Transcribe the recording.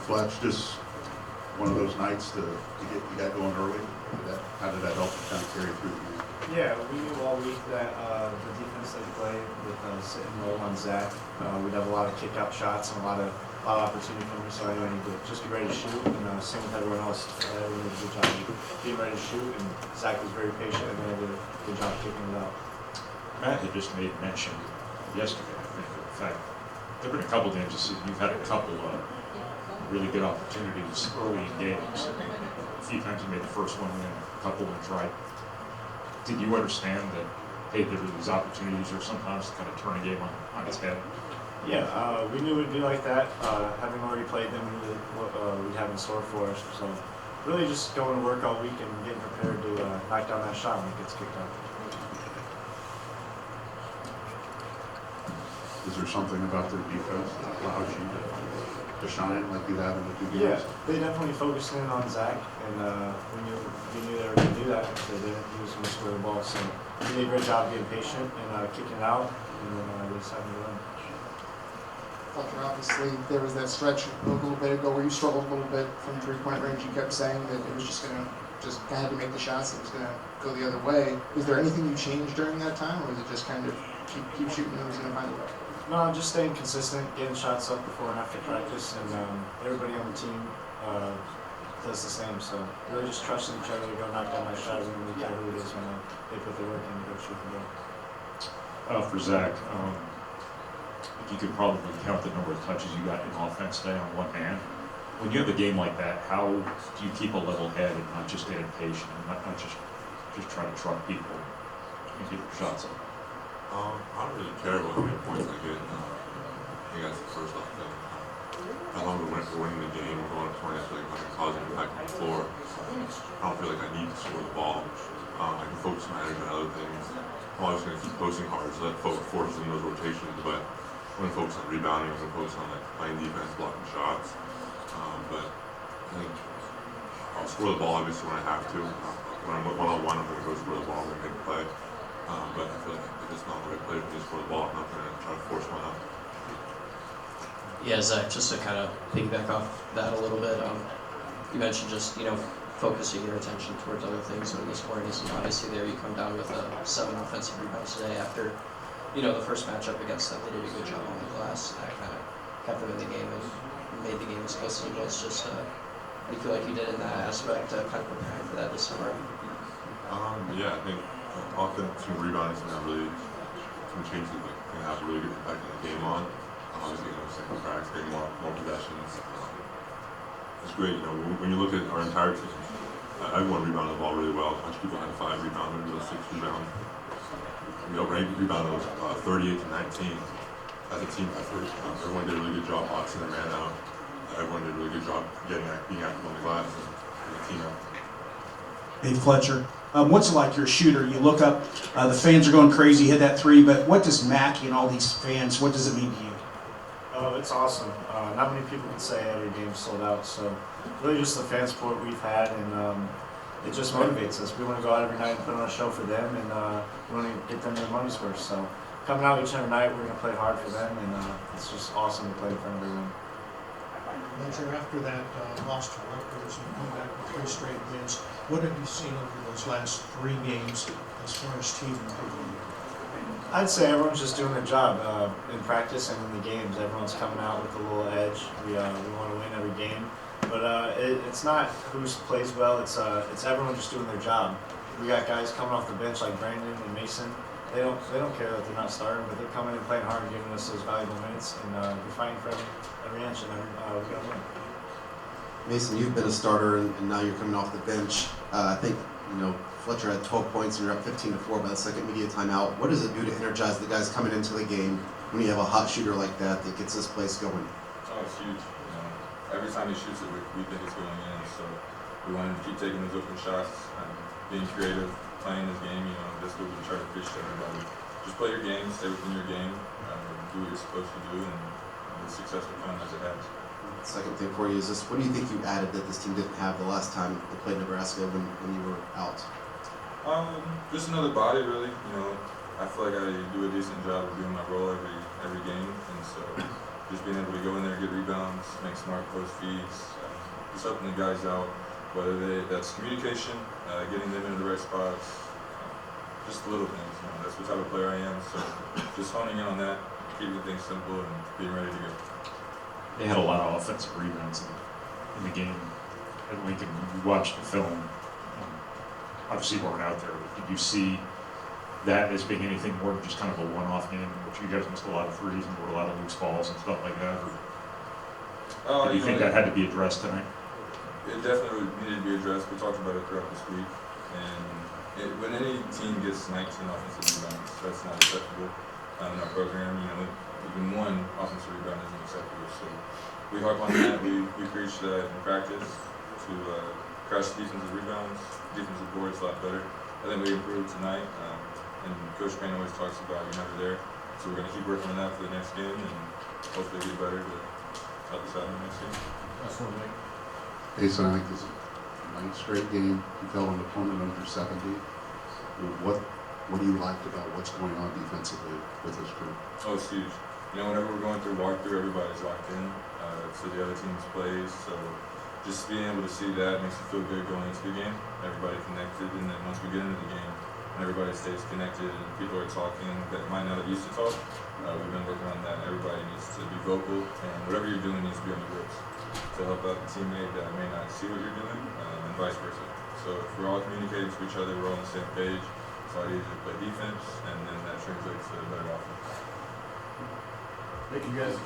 Fletch, just one of those nights to get you got going early. How did that help you kind of carry through the game? Yeah, we knew all week that the defense they play with sit and roll on Zach, we'd have a lot of kick-out shots and a lot of opportunity for him. So anyway, to just be ready to shoot, and same with everyone else. Everyone did a good job being ready to shoot, and Zach was very patient and they did a good job kicking it out. Matt had just made mention yesterday, I think, of the fact there have been a couple games this season. You've had a couple of really good opportunities early in games. A few times you made the first one win, a couple wins right. Did you understand that, hey, there were these opportunities or sometimes to kind of turn a game on its head? Yeah, we knew it would be like that. Having already played them, we knew what we'd have in store for us. So really just going to work all week and getting prepared to knock down that shot when it gets kicked out. Is there something about their defense that allows you to shine like you have in the two games? Yeah, they definitely focused in on Zach, and we knew they were going to do that because he was going to score the ball. So he did a great job being patient and kicking it out, and then they just having to run. Fletcher, obviously, there was that stretch a little bit ago where you struggled a little bit from three-point range. You kept saying that it was just had to make the shots. It was going to go the other way. Was there anything you changed during that time, or was it just kind of keep shooting and it was going to find a way? No, just staying consistent, getting shots up before and after practice, and everybody on the team does the same. So really just trusting each other to go knock down my shot, and we care who it is when they put their work in to go shoot the ball. For Zach, you could probably count the number of touches you got in offense today on one hand. When you have a game like that, how do you keep a level head and not just get impatient and not just try to truck people and get your shots up? I don't really care about how many points I get. I think that's the first off thing. As long as we're winning the game, we're going up 20, I feel like I can cause an impact on the floor. I don't feel like I need to score the ball. I can focus my energy on other things. I'm always going to keep posting hard, so that forces in those rotations, but I'm going to focus on rebounding, I'm going to focus on playing defense, blocking shots. But I think I'll score the ball obviously when I have to. When I'm one-on-one, I'm going to go score the ball, I'm going to make a play. But I feel like if it's not the right play for me to score the ball, I'm not going to try to force one out. Yeah, Zach, just to kind of piggyback off that a little bit, you mentioned just, focusing your attention towards other things when the scoring isn't obviously there. You come down with 7 offensive rebounds today after, the first matchup against them. They did a good job on the glass. That kind of kept them in the game and made the game as close as it was. Just, how do you feel like you did in that aspect, kind of preparing for that this summer? Yeah, I think offense and rebounding is going to change the game. Going to have a really good impact on the game on. Obviously, second cracks, getting more possessions. It's great. When you look at our entire team, everyone rebounded the ball really well. A bunch of people had 5 rebounds, maybe 6 rebounds. We rebounded 38 to 19 as a team effort. Everyone did a really good job boxing their man out. Everyone did a really good job being active on the glass and the team out. Hey Fletcher, what's it like? You're a shooter. You look up, the fans are going crazy, hit that 3, but what does Mackey and all these fans, what does it mean to you? Oh, it's awesome. Not many people can say every game's sold out, so really just the fan support we've had, and it just motivates us. We want to go out every night and put on a show for them, and we want to get them their money's worth. So coming out each and every night, we're going to play hard for them, and it's just awesome to play in front of everyone. Fletcher, after that loss to Rutgers and come back with 3 straight wins, what have you seen over those last 3 games as far as team improvement? I'd say everyone's just doing their job in practice and in the games. Everyone's coming out with a little edge. We want to win every game, but it's not who plays well. It's everyone just doing their job. We got guys coming off the bench like Brandon and Mason. They don't care that they're not starting, but they're coming and playing hard and giving us those valuable minutes. And we're fighting for every inch, and we got to win. Mason, you've been a starter, and now you're coming off the bench. I think Fletcher had 12 points, and you're up 15-4 by the second media timeout. What does it do to energize the guys coming into the game when you have a hot shooter like that gets this place going? Oh, it's huge. Every time he shoots it, we think it's going in. So we want him to keep taking those open shots, being creative, playing his game. That's what we try to preach to everybody. Just play your game, stay within your game, do what you're supposed to do, and the success will come as it has. Second thing for you is this: what do you think you added that this team didn't have the last time they played Nebraska when you were out? Just another body, really. I feel like I do a decent job of doing my role every game, and so just being able to go in there, get rebounds, make smart post feeds, just helping the guys out, whether that's communication, getting them into the right spots, just the little things. You know, that's what type of player I am. So just honing in on that, keeping things simple, and being ready to go. They had a lot of offensive rebounds in the game at Lincoln. You watched the film. Obviously, you weren't out there, but did you see that as being anything more than just kind of a one-off game, in which you guys missed a lot of threes and there were a lot of loose balls and stuff like that? Or do you think that had to be addressed tonight? It definitely needed to be addressed. We talked about it throughout this week. And when any team gets 19 offensive rebounds, that's not acceptable in our program. You know, even one offensive rebound isn't acceptable. So we harp on that. We preach that in practice to crush defensive rebounds, defensive boards a lot better. I think we improved tonight. And Coach Payne always talks about you're never there. So we're going to keep working on that for the next game and hopefully get better to help us out in the next game. That's one thing. Jason, I think this is a ninth straight game. You fell an opponent under 70. What do you like about what's going on defensively with this crew? Oh, it's huge. You know, whenever we're going through walkthrough, everybody's locked in to the other team's plays. So just being able to see that makes you feel good going into the game. Everybody connected, and then once we get into the game, and everybody stays connected, and people are talking that might not have used to talk. We've been working on that. Everybody needs to be vocal, and whatever you're doing needs to be on the ropes to help out the teammate that may not see what you're doing, and vice versa. So if we're all communicating to each other, we're all on the same page, it's a lot easier to play defense, and then that translates to a better offense. Thank you, guys.